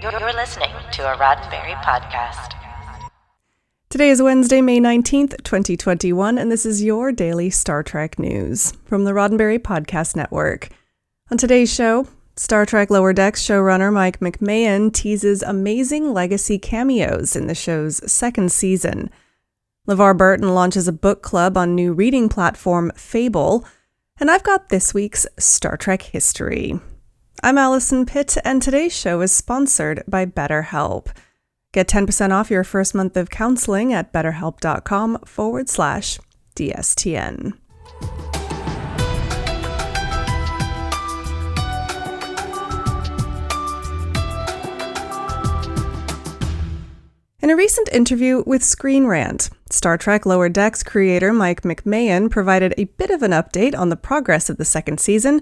You're listening to a Roddenberry podcast. Today is Wednesday, May 19th, 2021, and this is your daily Star Trek news from the Roddenberry Podcast Network. On today's show, Star Trek Lower Decks showrunner Mike McMahan teases amazing legacy cameos in the show's second season. LeVar Burton launches a book club on new reading platform Fable, and I've got this week's Star Trek history. I'm Alison Pitt, and today's show is sponsored by BetterHelp. Get 10% off your first month of counseling at betterhelp.com/DSTN. In a recent interview with Screen Rant, Star Trek Lower Decks creator Mike McMahan provided a bit of an update on the progress of the second season,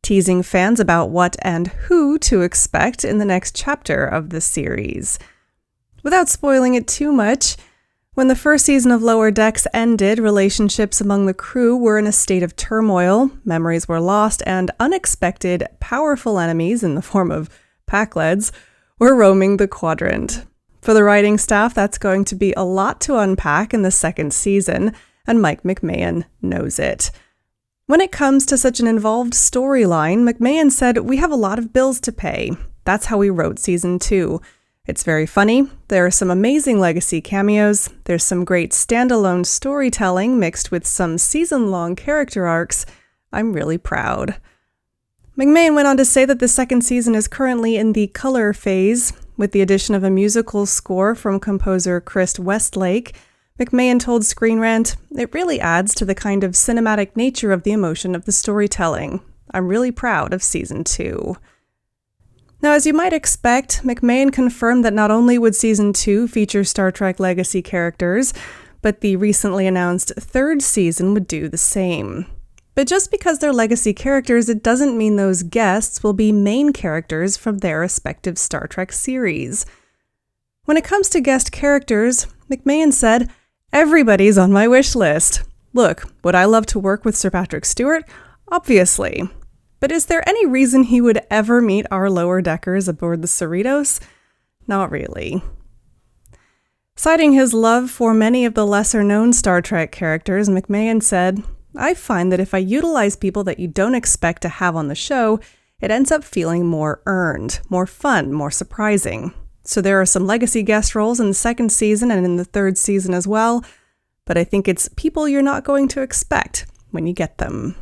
teasing fans about what and who to expect in the next chapter of the series. Without spoiling it too much, when the first season of Lower Decks ended, relationships among the crew were in a state of turmoil, memories were lost, and unexpected, powerful enemies in the form of Pakleds were roaming the quadrant. For the writing staff, that's going to be a lot to unpack in the second season, and Mike McMahan knows it. When it comes to such an involved storyline, McMahan said, "We have a lot of bills to pay. That's how we wrote season 2. It's very funny. There are some amazing legacy cameos. There's some great standalone storytelling mixed with some season-long character arcs. I'm really proud." McMahan went on to say that the second season is currently in the color phase. With the addition of a musical score from composer Chris Westlake, McMahan told Screen Rant, "It really adds to the kind of cinematic nature of the emotion of the storytelling. I'm really proud of season 2. Now, as you might expect, McMahan confirmed that not only would season 2 feature Star Trek legacy characters, but the recently announced third season would do the same. But just because they're legacy characters, it doesn't mean those guests will be main characters from their respective Star Trek series. When it comes to guest characters, McMahan said, "Everybody's on my wish list. Look, would I love to work with Sir Patrick Stewart? Obviously. But is there any reason he would ever meet our lower deckers aboard the Cerritos? Not really." Citing his love for many of the lesser-known Star Trek characters, McMahan said, "I find that if I utilize people that you don't expect to have on the show, it ends up feeling more earned, more fun, more surprising. So there are some legacy guest roles in the second season and in the third season as well, but I think it's people you're not going to expect when you get them."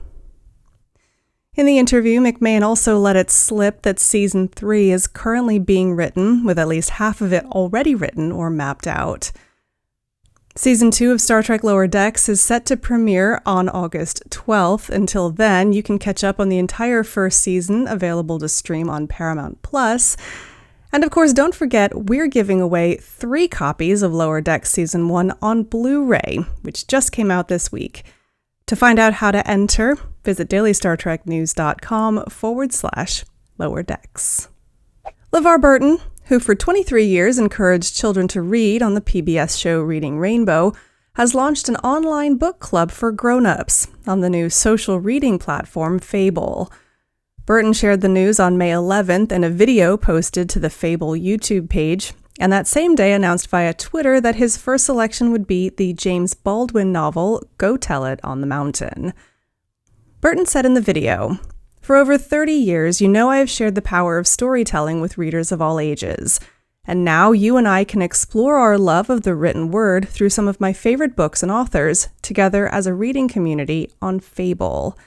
In the interview, McMahan also let it slip that season 3 is currently being written, with at least half of it already written or mapped out. Season 2 of Star Trek Lower Decks is set to premiere on August 12th. Until then, you can catch up on the entire first season, available to stream on Paramount+. And of course, don't forget, we're giving away 3 copies of Lower Decks Season 1 on Blu-ray, which just came out this week. To find out how to enter, visit dailystartreknews.com/Lower Decks. LeVar Burton, who for 23 years encouraged children to read on the PBS show Reading Rainbow, has launched an online book club for grown-ups on the new social reading platform Fable. Burton shared the news on May 11th in a video posted to the Fable YouTube page, and that same day announced via Twitter that his first selection would be the James Baldwin novel Go Tell It on the Mountain. Burton said in the video, "For over 30 years, you know I have shared the power of storytelling with readers of all ages. And now you and I can explore our love of the written word through some of my favorite books and authors, together as a reading community on Fable."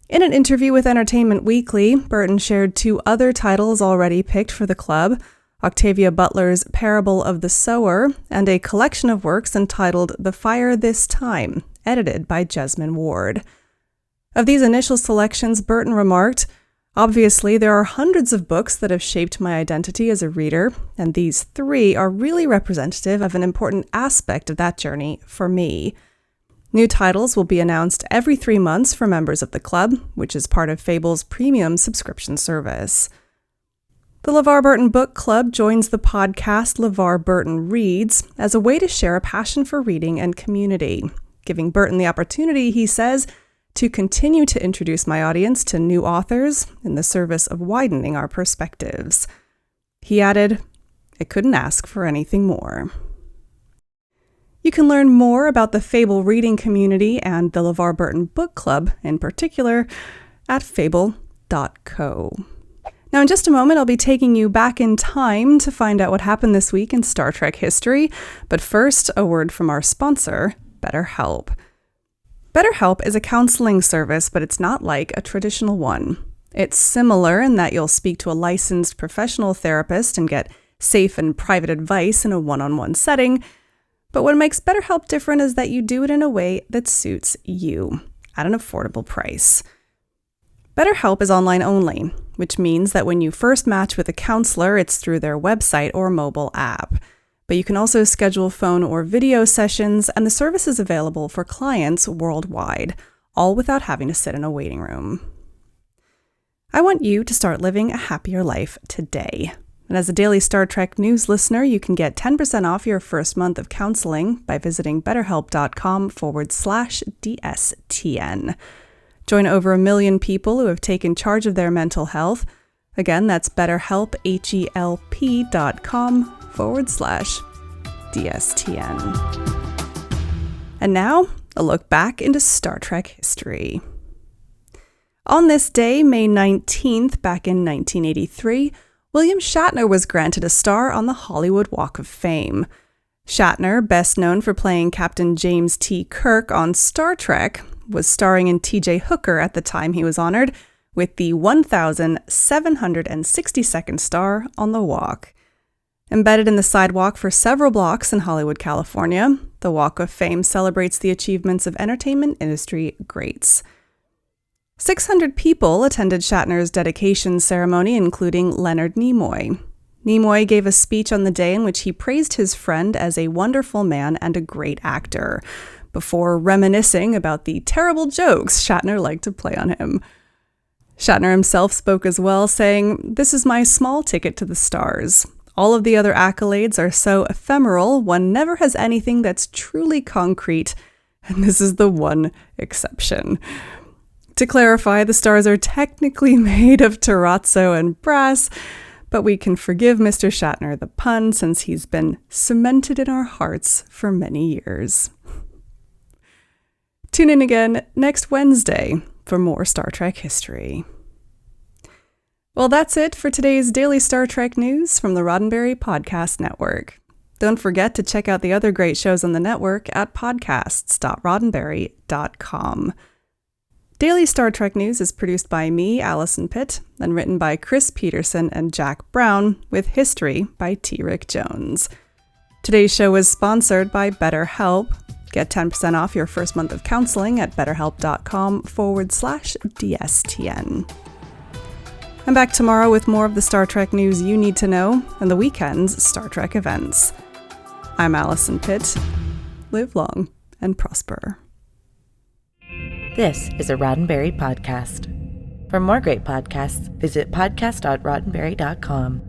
In an interview with Entertainment Weekly, Burton shared 2 other titles already picked for the club, Octavia Butler's Parable of the Sower, and a collection of works entitled The Fire This Time, edited by Jesmyn Ward. Of these initial selections, Burton remarked, "Obviously, there are hundreds of books that have shaped my identity as a reader, and these 3 are really representative of an important aspect of that journey for me. New titles will be announced every 3 months for members of the club, which is part of Fable's premium subscription service." The LeVar Burton Book Club joins the podcast LeVar Burton Reads as a way to share a passion for reading and community, giving Burton the opportunity, he says, to continue to introduce my audience to new authors in the service of widening our perspectives. He added, "I couldn't ask for anything more." You can learn more about the Fable reading community and the LeVar Burton book club in particular at fable.co. Now, in just a moment, I'll be taking you back in time to find out what happened this week in Star Trek history. But first, a word from our sponsor, BetterHelp. BetterHelp is a counseling service, but it's not like a traditional one. It's similar in that you'll speak to a licensed professional therapist and get safe and private advice in a one-on-one setting. But what makes BetterHelp different is that you do it in a way that suits you at an affordable price. BetterHelp is online only, which means that when you first match with a counselor, it's through their website or mobile app. But you can also schedule phone or video sessions, and the service is available for clients worldwide, all without having to sit in a waiting room. I want you to start living a happier life today. And as a daily Star Trek news listener, you can get 10% off your first month of counseling by visiting betterhelp.com/DSTN. Join over 1 million people who have taken charge of their mental health. Again, that's betterhelp, HELP.com/DSTN. And now, a look back into Star Trek history. On this day, May 19th, back in 1983, William Shatner was granted a star on the Hollywood Walk of Fame. Shatner, best known for playing Captain James T. Kirk on Star Trek, was starring in T.J. Hooker at the time he was honored with the 1,762nd star on the walk. Embedded in the sidewalk for several blocks in Hollywood, California, the Walk of Fame celebrates the achievements of entertainment industry greats. 600 people attended Shatner's dedication ceremony, including Leonard Nimoy. Nimoy gave a speech on the day in which he praised his friend as a wonderful man and a great actor, before reminiscing about the terrible jokes Shatner liked to play on him. Shatner himself spoke as well, saying, "This is my small ticket to the stars. All of the other accolades are so ephemeral, one never has anything that's truly concrete, and this is the one exception." To clarify, the stars are technically made of terrazzo and brass, but we can forgive Mr. Shatner the pun since he's been cemented in our hearts for many years. Tune in again next Wednesday for more Star Trek history. Well, that's it for today's daily Star Trek news from the Roddenberry Podcast Network. Don't forget to check out the other great shows on the network at podcasts.roddenberry.com. Daily Star Trek News is produced by me, Alison Pitt, and written by Chris Peterson and Jack Brown, with history by T. Rick Jones. Today's show was sponsored by BetterHelp. Get 10% off your first month of counseling at betterhelp.com/DSTN. I'm back tomorrow with more of the Star Trek news you need to know and the weekend's Star Trek events. I'm Alison Pitt. Live long and prosper. This is a Roddenberry podcast. For more great podcasts, visit podcast.roddenberry.com.